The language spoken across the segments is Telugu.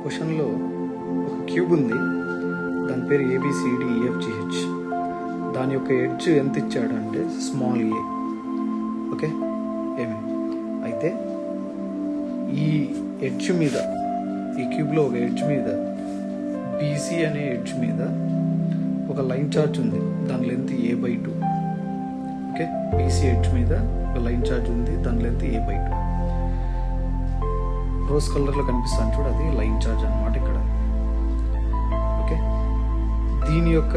క్వశ్చన్లో ఒక క్యూబ్ ఉంది, దాని పేరు ABCDEFGH. దాని యొక్క ఎడ్జ్ ఎంత ఇచ్చాడంటే స్మాల్ ఏ. ఓకే, అయితే ఈ ఎడ్జ్ మీద, ఈ క్యూబ్లో ఒక ఎడ్జ్ మీద, BC అనే ఎడ్జ్ మీద ఒక లైన్ చార్జ్ ఉంది, దాని length A/2. Okay, BC edge మీద ఒక లైన్ చార్జ్ ఉంది, దాని లెంత్ A/2. రోజ్ కలర్లో కనిపిస్తాను చూడు, అది లైన్ చార్జ్ అన్నమాట ఇక్కడ. ఓకే, దీని యొక్క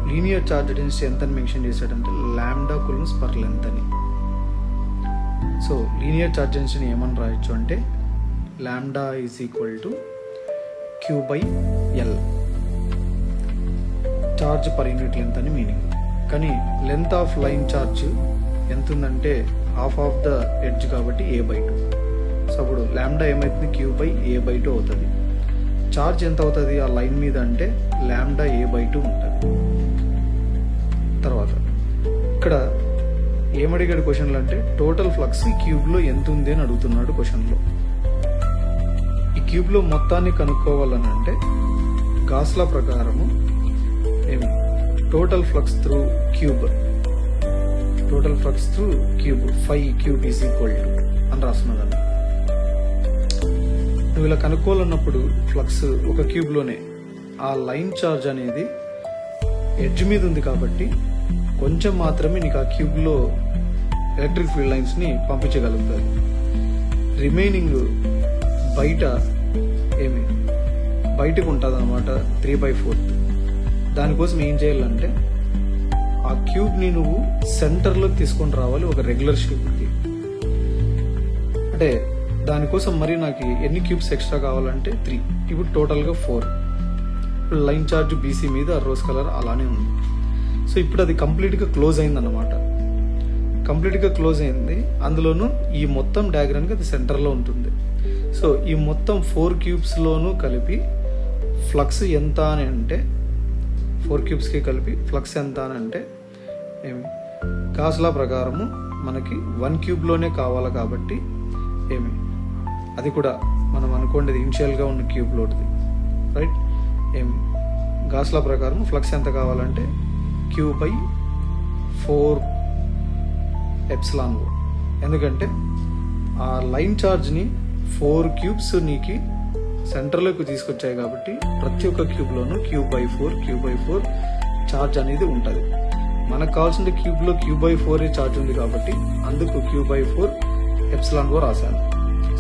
లీనియర్ చార్జ్ డెన్సిటీ ఎంత అని మెన్షన్ చేశాడంటే లాంబ్డా కూలమ్స్ పర్ లెంత్ అని. సో లీనియర్ చార్జ్ డెన్సిటీని ఏమని రాయొచ్చు అంటే lambda is equal to Q/L, charge per unit length అని మీనింగ్. కానీ లెంత్ ఆఫ్ లైన్ చార్జ్ ఎంత ఉందంటే హాఫ్ ఆఫ్ ద ఎడ్జ్ కాబట్టి A/2. సో అప్పుడు లాంబ్డా ఏమవుతుంది, Q/A/2 అవుతుంది. చార్జ్ ఎంత అవుతుంది ఆ లైన్ మీద అంటే లాంబ్డా A/2 ఉంటుంది. తర్వాత ఇక్కడ ఏమడిగాడు క్వశ్చన్లో అంటే టోటల్ ఫ్లక్స్ ఈ క్యూబ్లో ఎంత ఉంది అని అడుగుతున్నాడు క్వశ్చన్లో. ఈ క్యూబ్లో మొత్తాన్ని కనుక్కోవాలని అంటే గాస్ లా ప్రకారము total flux through cube, phi cube is equal to అని రాస్తున్నదాన్ని. నువ్వు ఇలా కనుక్కోవాలన్నప్పుడు ఫ్లక్స్ ఒక క్యూబ్లోనే ఆ లైన్ చార్జ్ అనేది ఎడ్జ్ మీద ఉంది కాబట్టి కొంచెం మాత్రమే నీకు ఆ క్యూబ్లో ఎలక్ట్రిక్ ఫీల్డ్ లైన్స్ని పంపించగలుగుతుంది. రిమైనింగ్ బయటకు ఉంటుంది అనమాట 3/4. దానికోసం ఏం చేయాలంటే ఆ క్యూబ్ని నువ్వు సెంటర్లోకి తీసుకొని రావాలి ఒక రెగ్యులర్ షేప్కి. అంటే దానికోసం మరి నాకు ఎన్ని క్యూబ్స్ ఎక్స్ట్రా కావాలంటే 3. ఇప్పుడు టోటల్గా 4. ఇప్పుడు లైన్ చార్జ్ BC మీద రోజ్ కలర్ అలానే ఉంది. సో ఇప్పుడు అది కంప్లీట్గా క్లోజ్ అయిందన్నమాట. కంప్లీట్గా క్లోజ్ అయింది. అందులోనూ ఈ మొత్తం డయాగ్రామ్కి అది సెంటర్లో ఉంటుంది. సో ఈ మొత్తం 4 క్యూబ్స్లోనూ కలిపి ఫ్లక్స్ ఎంత అని అంటే 4 క్యూబ్స్కి కలిపి ఫ్లక్స్ ఎంత అని అంటే గాస్ లా ప్రకారము మనకి 1 క్యూబ్లోనే కావాలి కాబట్టి అది కూడా మనం అనుకోండి ఇనిషియల్గా ఉన్న క్యూబ్ లోటుది, రైట్. గాస్ లా ప్రకారం ఫ్లక్స్ ఎంత కావాలంటే Q/4ε0. ఎందుకంటే ఆ లైన్ చార్జ్ని 4 క్యూబ్స్ నీకు సెంటర్లోకి తీసుకొచ్చాయి కాబట్టి ప్రతి ఒక్క క్యూబ్లోనూ Q/4 చార్జ్ అనేది ఉంటుంది. మనకు కావాల్సిన క్యూబ్లో Q/4 చార్జ్ ఉంది కాబట్టి అందుకు Q/4ε0 రాశాను.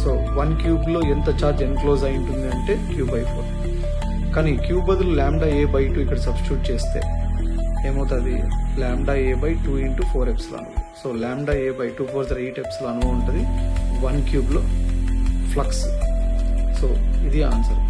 సో 1 క్యూబ్లో ఎంత చార్జ్ ఎన్క్లోజ్ అయి ఉంటుంది అంటే Q/4. కానీ క్యూబ్ బదులు లాంబ్డా A/2 ఇక్కడ సబ్స్టిట్యూట్ చేస్తే ఏమవుతుంది, lambda A/2 × 4ε0. So lambda A/2 4 8ε0 ఉంటుంది 1 క్యూబ్లో ఫ్లక్స్. సో ఇది ఆన్సర్.